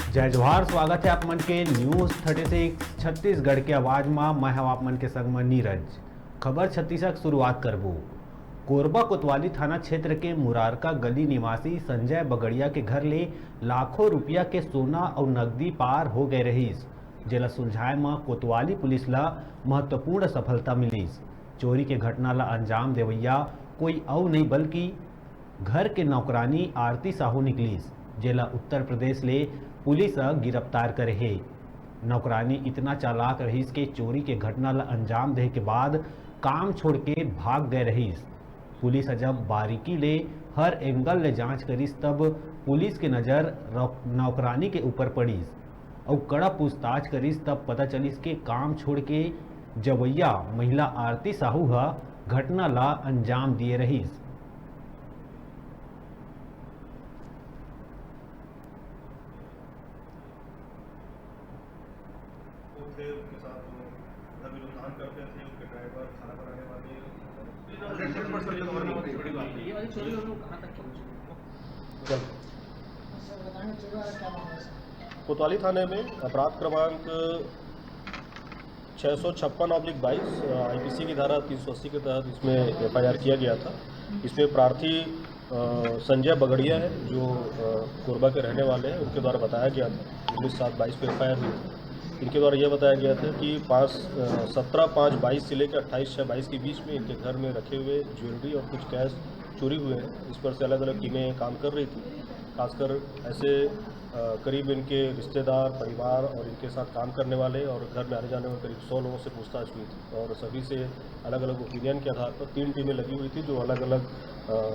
जय जोहार, स्वागत है आप मन के न्यूज़ 36 छत्तीसगढ़ के आवाज में। मैं हूं आप मन के संग में नीरज। खबर 36 की शुरुआत करबू। कोरबा कोतवाली थाना क्षेत्र के मुरारका गली निवासी संजय बगड़िया के घर ले लाखों रुपया के सोना और नकदी पार हो गए रहीस, जेला सुलझाए में कोतवाली पुलिस ला महत्वपूर्ण सफलता मिलीस। चोरी के घटना ला अंजाम देवैया कोई और नहीं बल्कि घर के नौकरानी आरती साहू निकलीस, जेला उत्तर प्रदेश ले पुलिस गिरफ्तार करे है। नौकरानी इतना चालाक रहीस के चोरी के घटना ला अंजाम दे के बाद काम छोड़ के भाग गए रहीस। पुलिस जब बारीकी ले हर एंगल ले जांच करीस तब पुलिस के नज़र नौकरानी के ऊपर पड़ीस और कड़ा पूछताछ करीस तब पता चलीस के काम छोड़ के जवैया महिला आरती साहू घटना ला अंजाम दिए रहीस। थे उनके साथ तभी लोग काम करते थे, उनके ड्राइवर, खाना बनाने वाले। बड़ी बात है ये वाली चोरी हम लोग कहाँ तक पहुँचे? कोतवाली थाने में अपराध क्रमांक 656/22 आईपीसी की धारा 380 के तहत इसमें एफआईआर किया गया था। इसमें प्रार्थी संजय बगड़िया है जो कोरबा के रहने वाले हैं। उनके द्वारा बताया गया था 19/7/22 को एफआईआर हुई थी। इनके द्वारा यह बताया गया था कि 17/5/22 से लेकर 28/6/22 के बीच में इनके घर में रखे हुए ज्वेलरी और कुछ कैश चोरी हुए हैं। इस पर से अलग अलग टीमें काम कर रही थी। खासकर ऐसे करीब इनके रिश्तेदार, परिवार और इनके साथ काम करने वाले और घर में आने जाने में करीब 100 लोगों से पूछताछ हुई थी और सभी से अलग अलग ओपिनियन के आधार पर 3 टीमें लगी हुई थी जो अलग अलग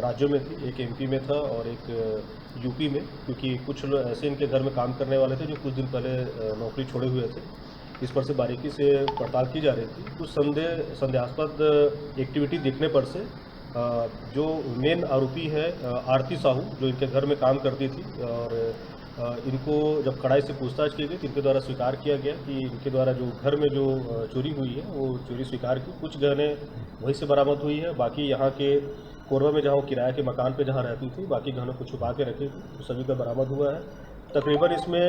राज्यों में थी। एक एमपी में था और एक यूपी में, क्योंकि कुछ लोग ऐसे इनके घर में काम करने वाले थे जो कुछ दिन पहले नौकरी छोड़े हुए थे। इस पर से बारीकी से पड़ताल की जा रही थी। कुछ संदेहास्पद एक्टिविटी देखने पर से जो मेन आरोपी है आरती साहू, जो इनके घर में काम करती थी और इनको जब कड़ाई से पूछताछ की गई तो इनके द्वारा स्वीकार किया गया कि इनके द्वारा जो घर में जो चोरी हुई है वो चोरी स्वीकार की। कुछ गहने वहीं से बरामद हुई है। बाकी यहाँ के कोरबा में जहाँ वो किराए के मकान पे जहाँ रहती थी, बाकी गहनों को छुपा के रखी थी, तो सभी का बरामद हुआ है। तकरीबन इसमें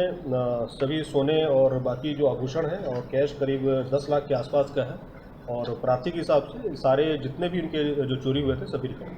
सभी सोने और बाकी जो आभूषण है और कैश करीब 10 लाख के आसपास का है और प्रार्थी के हिसाब से सारे जितने भी इनके जो चोरी हुए थे सभी रिकवर।